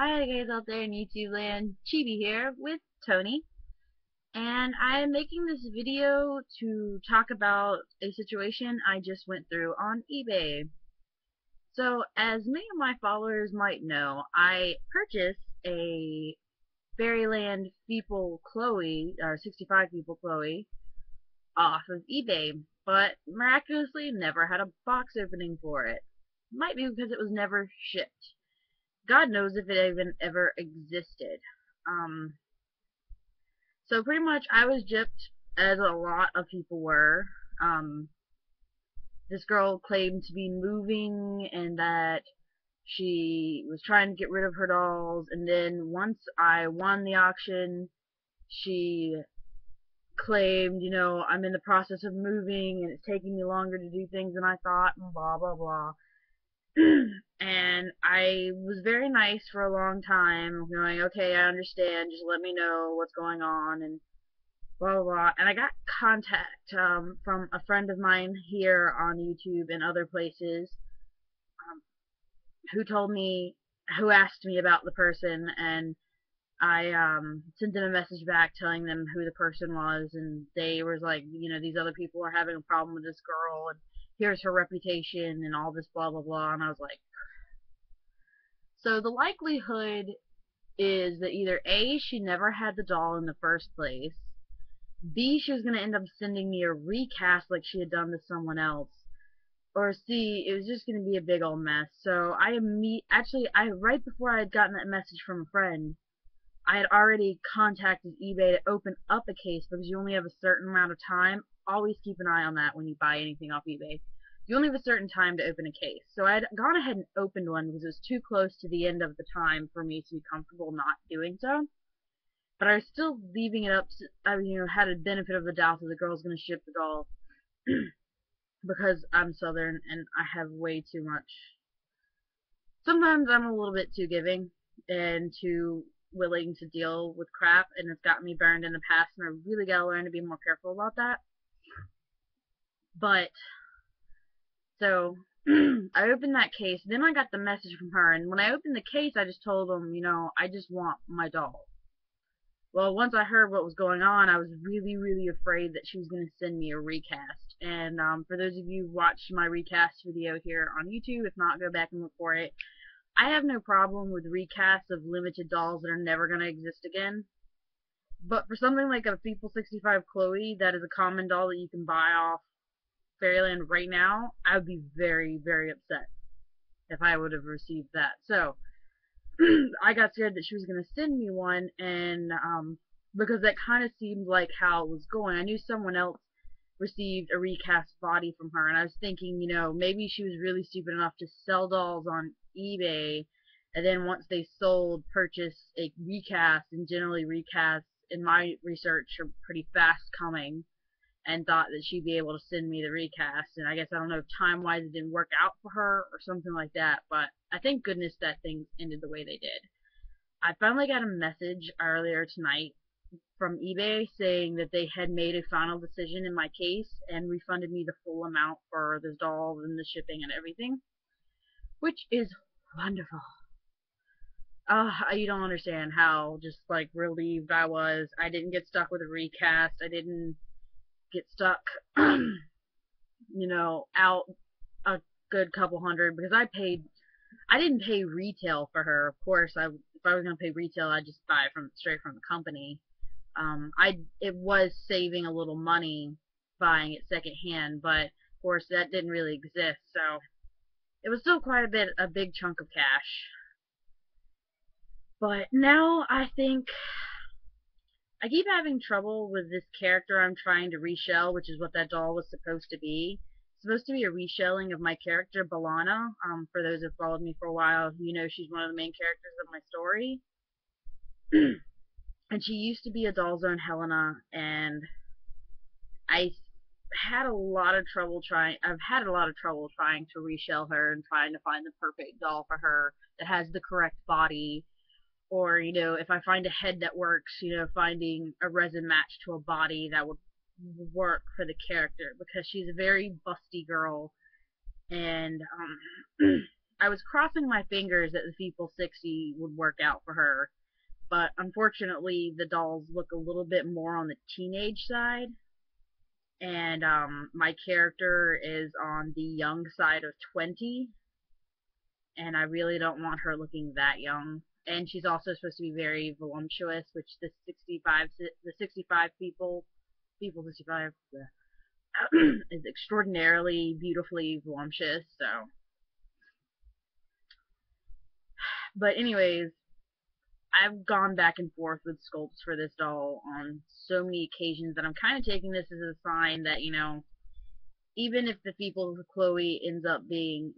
Hi guys out there in YouTube land, Chibi here with Tony, and I'm making this video to talk about a situation I just went through on eBay. So, as many of my followers might know, I purchased a Fairyland Feeple Chloe, or 65 Feeple Chloe, off of eBay, but miraculously never had a box opening for it. Might be because it was never shipped. God knows if it even ever existed. Um, so pretty much I was gypped, as a lot of people were. Um, this girl claimed to be moving and that she was trying to get rid of her dolls, and then once I won the auction, she claimed, I'm in the process of moving and it's taking me longer to do things than I thought, and blah blah blah. And I was very nice for a long time, going, okay, I understand, just let me know what's going on, and blah blah blah. And I got contact from a friend of mine here on YouTube and other places, um, who told me, who asked me about the person, and I sent them a message back telling them who the person was, and they was like, these other people are having a problem with this girl, and here's her reputation, and all this blah blah blah. And I was like, so the likelihood is that either A, she never had the doll in the first place, B, she was going to end up sending me a recast like she had done to someone else, or C, it was just going to be a big old mess. So right before I had gotten that message from a friend, I had already contacted eBay to open up a case, because you only have a certain amount of time. Always keep an eye on that when you buy anything off eBay. You only have a certain time to open a case. So I had gone ahead and opened one because it was too close to the end of the time for me to be comfortable not doing so. But I was still leaving it up. I had a benefit of the doubt that the girl's going to ship the doll, because I'm Southern and I have way too much. Sometimes I'm a little bit too giving and too willing to deal with crap, and it's gotten me burned in the past, and I really gotta learn to be more careful about that. But so I opened that case, then I got the message from her, and when I opened the case, I just told them, I just want my doll. Well, once I heard what was going on, I was really, really afraid that she was going to send me a recast. And for those of you who watched my recast video here on YouTube, if not, go back and look for it. I have no problem with recasts of limited dolls that are never going to exist again. But for something like a Feeple 65 Chloe, that is a common doll that you can buy off Fairyland right now, I would be very, very upset if I would have received that. So I got scared that she was going to send me one, and because that kind of seemed like how it was going. I knew someone else received a recast body from her, and I was thinking, maybe she was really stupid enough to sell dolls on eBay, and then once they sold, purchase a recast, and generally recasts, in my research, are pretty fast coming, and thought that she'd be able to send me the recast. And I guess, I don't know if time-wise it didn't work out for her or something like that, but I thank goodness that things ended the way they did. I finally got a message earlier tonight from eBay saying that they had made a final decision in my case and refunded me the full amount for the dolls and the shipping and everything, which is wonderful. You don't understand how just like relieved I was. I didn't get stuck with a recast. I didn't get stuck, out a good couple hundred, because I didn't pay retail for her. Of course, if I was gonna pay retail, I'd just buy it straight from the company. It was saving a little money buying it secondhand, but of course that didn't really exist, so it was still quite a big chunk of cash. But now I think I keep having trouble with this character I'm trying to reshell, which is what that doll was supposed to be. It's supposed to be a reshelling of my character, Balana. For those who've followed me for a while, she's one of the main characters of my story. And she used to be a Doll Zone Helena, and I've had a lot of trouble trying to reshell her and trying to find the perfect doll for her that has the correct body. Or, if I find a head that works, finding a resin match to a body that would work for the character, because she's a very busty girl, and I was crossing my fingers that the People 60 would work out for her, but unfortunately the dolls look a little bit more on the teenage side, and my character is on the young side of 20, and I really don't want her looking that young. And she's also supposed to be very voluptuous, which the 65 people 65 is extraordinarily beautifully voluptuous. So, but anyways, I've gone back and forth with sculpts for this doll on so many occasions that I'm kind of taking this as a sign that, even if the People 65 Chloe ends up being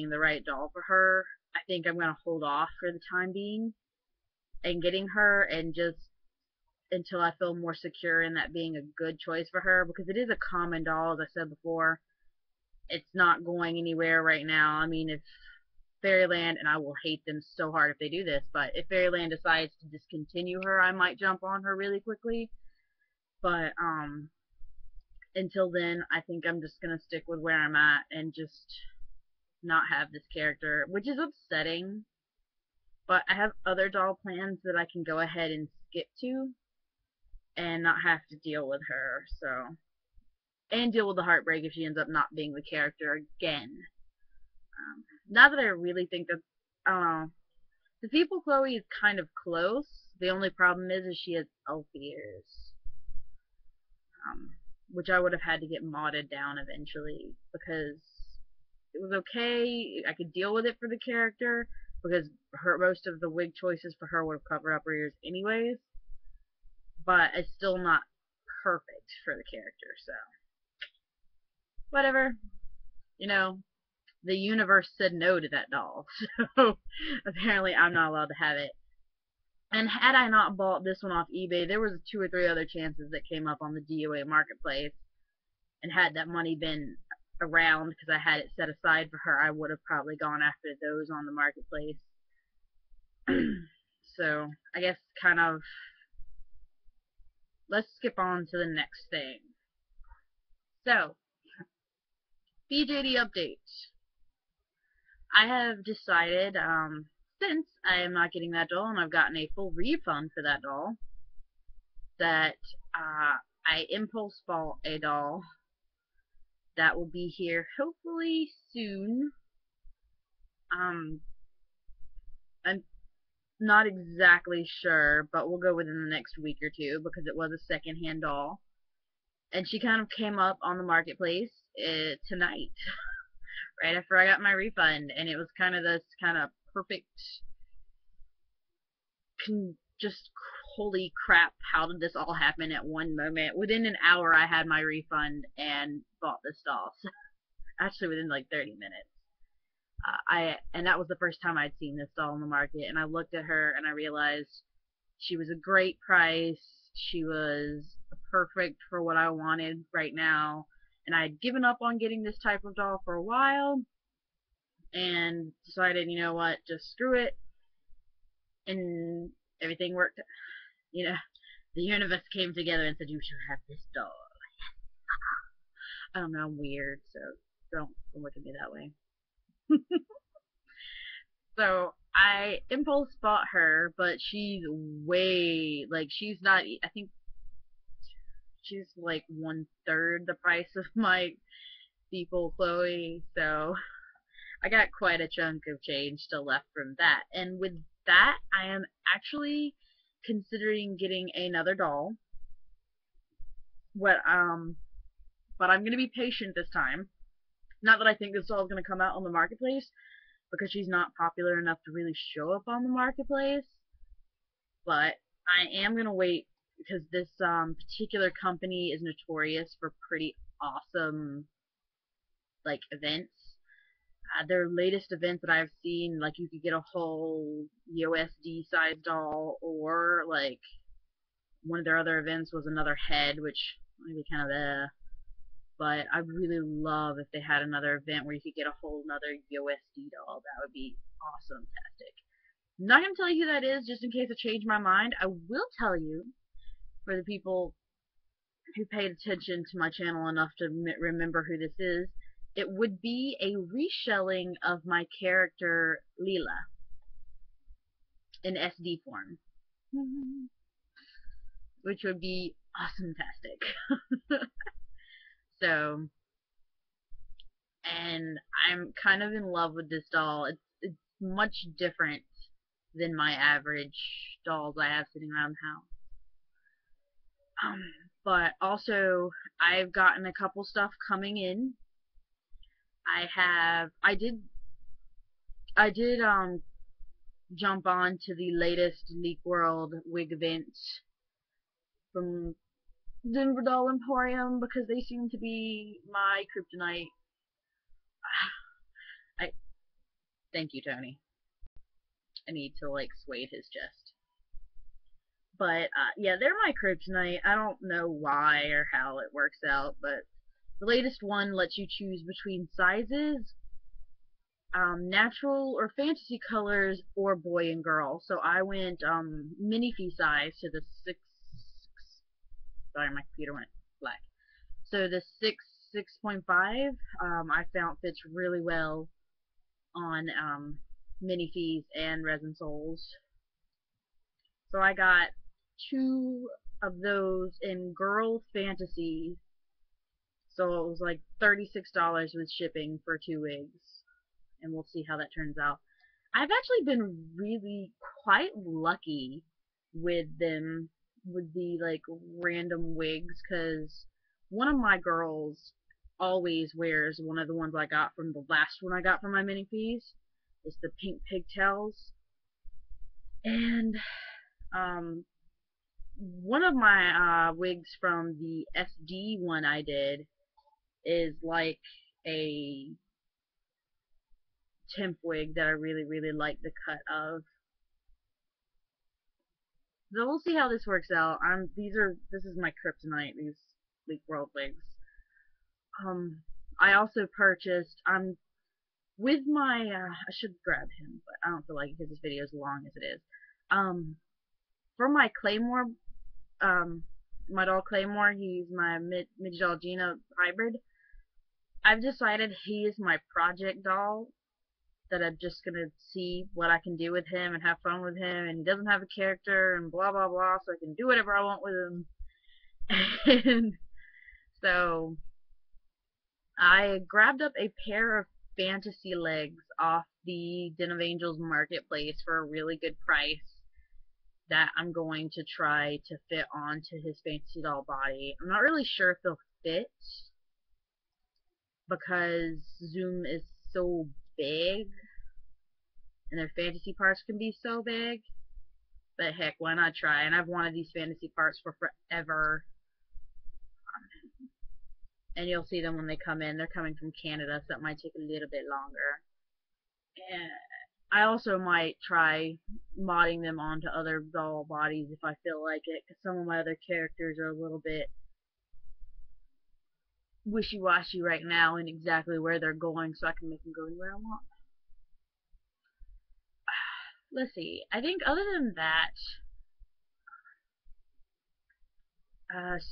the right doll for her, I think I'm going to hold off for the time being and getting her, and just until I feel more secure in that being a good choice for her, because it is a common doll, as I said before. It's not going anywhere right now. I mean, if Fairyland, and I will hate them so hard if they do this, but if Fairyland decides to discontinue her, I might jump on her really quickly. But until then, I think I'm just gonna stick with where I'm at and just not have this character, which is upsetting. But I have other doll plans that I can go ahead and skip to and not have to deal with her. So, and deal with the heartbreak if she ends up not being the character again. Not that I really think that, I don't know. The People Chloe is kind of close. The only problem is she has elf ears, which I would have had to get modded down eventually, because it was okay. I could deal with it for the character, because most of the wig choices for her would have covered up her ears anyways. But it's still not perfect for the character, so whatever. The universe said no to that doll, so apparently I'm not allowed to have it. And had I not bought this one off eBay, there was 2 or 3 other chances that came up on the DOA marketplace, and had that money been around, because I had it set aside for her, I would have probably gone after those on the marketplace. So, I guess kind of, let's skip on to the next thing. So, BJD update. I have decided, since I am not getting that doll and I've gotten a full refund for that doll, that I impulse bought a doll that will be here hopefully soon. I'm not exactly sure, but we'll go within the next week or two, because it was a second-hand doll. And she kind of came up on the marketplace tonight, right after I got my refund, and it was kind of this kind of perfect, just holy crap, how did this all happen at one moment? Within an hour I had my refund and bought this doll. Actually within like 30 minutes. And that was the first time I'd seen this doll in the market, and I looked at her and I realized she was a great price. She was perfect for what I wanted right now, and I had given up on getting this type of doll for a while, and decided, you know what, just screw it, and everything worked. The universe came together and said, you should have this doll. I don't know, I'm weird, so don't look at me that way. So I impulse bought her, but she's way, like, she's not, I think she's like 1/3 the price of my People Chloe, so I got quite a chunk of change still left from that. And with that, I am actually considering getting another doll. But I'm gonna be patient this time. Not that I think this doll is gonna come out on the marketplace, because she's not popular enough to really show up on the marketplace. But I am gonna wait, because this particular company is notorious for pretty awesome, like, events. Their latest events that I've seen, like, you could get a whole USD size doll, or like one of their other events was another head, which might be kind of but I'd really love if they had another event where you could get a whole another USD doll. That would be awesome-tastic. I'm not going to tell you who that is, just in case I change my mind. I will tell you, for the people who paid attention to my channel enough to remember who this is. it would be a reshelling of my character Leela in SD form, which would be awesome-tastic. So, and I'm kind of in love with this doll. It's much different than my average dolls I have sitting around the house. But also, I've gotten a couple stuff coming in. I did jump on to the latest Leak World wig event from Denver Doll Emporium because they seem to be my kryptonite. I thank you, Tony. I need to like sway his chest. But yeah, they're my kryptonite. I don't know why or how it works out, but the latest one lets you choose between sizes, natural or fantasy colors, or boy and girl. So I went minifee size to the 6. Sorry, my computer went black. So the 6.5, I found fits really well on minifees and resin soles. So I got 2 of those in girl fantasy. So it was like $36 with shipping for 2 wigs, and we'll see how that turns out. I've actually been really quite lucky with them, with the like random wigs, because one of my girls always wears one of the ones I got from the last one I got from my minifees. It's the pink pigtails, and one of my wigs from the SD one I did is like a temp wig that I really like the cut of. So we'll see how this works out. This is my kryptonite, these Leak World wigs. I also purchased, with my, I should grab him, but I don't feel like it because this video is long as it is. For my Claymore, my doll Claymore, he's my Midget Doll Gina hybrid. I've decided he is my project doll, that I'm just gonna see what I can do with him and have fun with him, and he doesn't have a character and blah blah blah, so I can do whatever I want with him. And so I grabbed up a pair of fantasy legs off the Den of Angels marketplace for a really good price that I'm going to try to fit onto his fantasy doll body. I'm not really sure if they'll fit because Zoom is so big and their fantasy parts can be so big, but heck, why not try? And I've wanted these fantasy parts for forever, and you'll see them when they come in. They're coming from Canada, so it might take a little bit longer. And I also might try modding them onto other doll bodies if I feel like it, because some of my other characters are a little bit wishy-washy right now in exactly where they're going, so I can make them go anywhere I want. Let's see. I think other than that,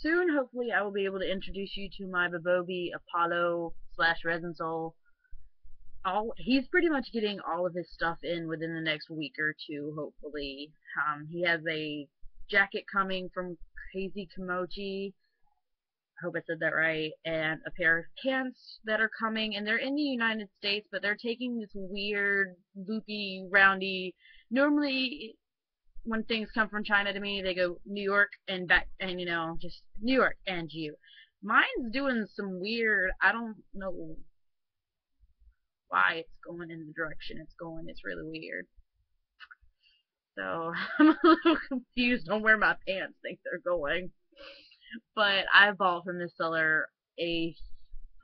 soon, hopefully, I will be able to introduce you to my Babobi Apollo / Resin Soul. He's pretty much getting all of his stuff in within the next week or 2, hopefully. He has a jacket coming from Crazy Kimochi. I hope I said that right. And a pair of pants that are coming, and they're in the United States, but they're taking this weird, loopy, roundy. Normally, when things come from China to me, they go New York and back, and you know, just New York and you. Mine's doing some weird, I don't know why it's going in the direction it's going. It's really weird. So I'm a little confused on where my pants think they're going. But I bought from this seller a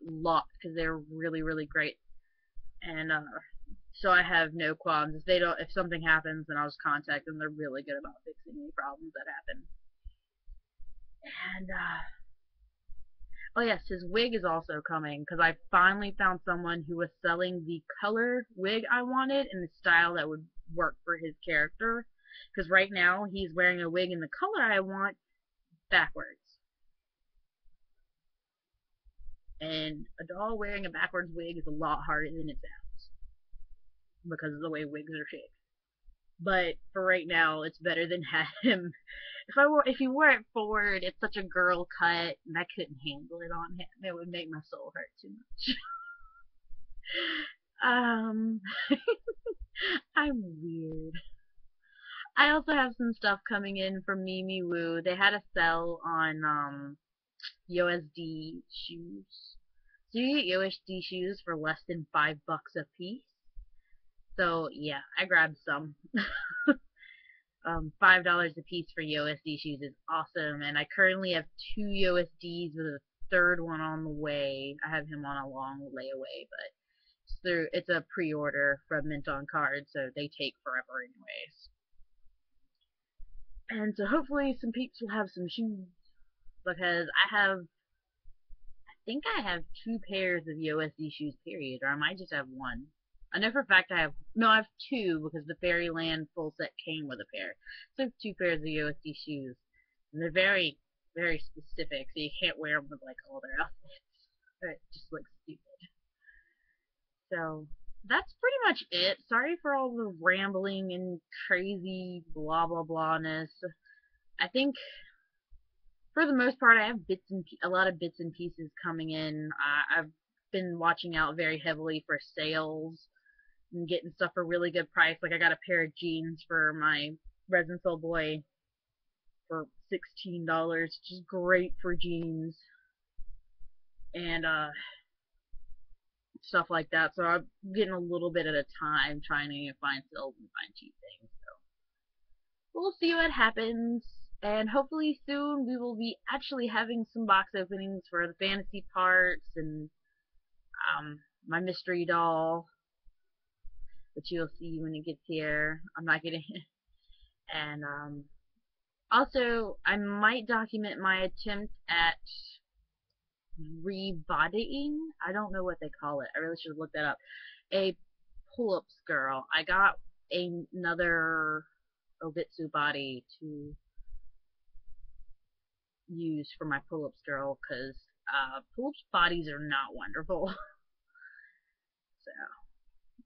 lot because they're really great, and so I have no qualms. If something happens, then I'll just contact them. They're really good about fixing any problems that happen. And oh yes, his wig is also coming because I finally found someone who was selling the color wig I wanted in the style that would work for his character. Because right now he's wearing a wig in the color I want backwards. And a doll wearing a backwards wig is a lot harder than it sounds because of the way wigs are shaped. But for right now, it's better than have him. If he wore it forward, it's such a girl cut, and I couldn't handle it on him. It would make my soul hurt too much. um, I'm weird. I also have some stuff coming in from Mimi Woo. They had a sale on USD shoes. So you get USD shoes for less than $5 a piece. So yeah, I grabbed some. $5 a piece for USD shoes is awesome, and I currently have two USDs with a third one on the way. I have him on a long layaway, but it's a pre-order from Mint on Card, so they take forever anyways. And so hopefully some peeps will have some shoes, because I think I have two pairs of USD shoes, period, or I might just have one. I know for a fact I have two, because the Fairyland full set came with a pair. So I have two pairs of USD shoes. And they're very, very specific, so you can't wear them with like all their outfits. It just looks stupid. So that's pretty much it. Sorry for all the rambling and crazy blah blah blahness. I think for the most part, I have a lot of bits and pieces coming in. I've been watching out very heavily for sales and getting stuff for a really good price. Like I got a pair of jeans for my Resin Soul Boy for $16, which is great for jeans and stuff like that. So I'm getting a little bit at a time trying to find sales and find cheap things. So we'll see what happens. And hopefully soon we will be actually having some box openings for the fantasy parts and my mystery doll, which you'll see when it gets here. I'm not getting and also I might document my attempt at rebodying. I don't know what they call it. I really should have looked that up. A pull-ups girl. I got another Obitsu body to use for my pull-ups girl, because pull-ups bodies are not wonderful. So,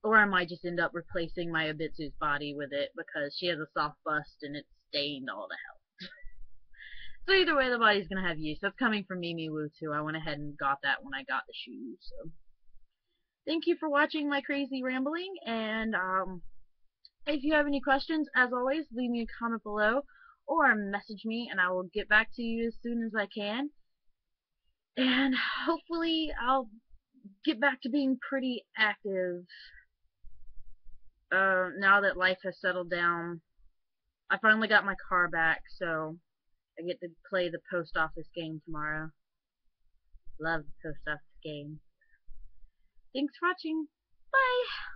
or I might just end up replacing my Obitsu's body with it, because she has a soft bust and it's stained all to hell. So either way, the body's gonna have use. That's coming from Mimi Woo too. I went ahead and got that when I got the shoes. So thank you for watching my crazy rambling, and if you have any questions, as always, leave me a comment below or message me and I will get back to you as soon as I can. And hopefully I'll get back to being pretty active now that life has settled down. I finally got my car back, so I get to play the post office game tomorrow. Love the post office game. Thanks for watching. Bye!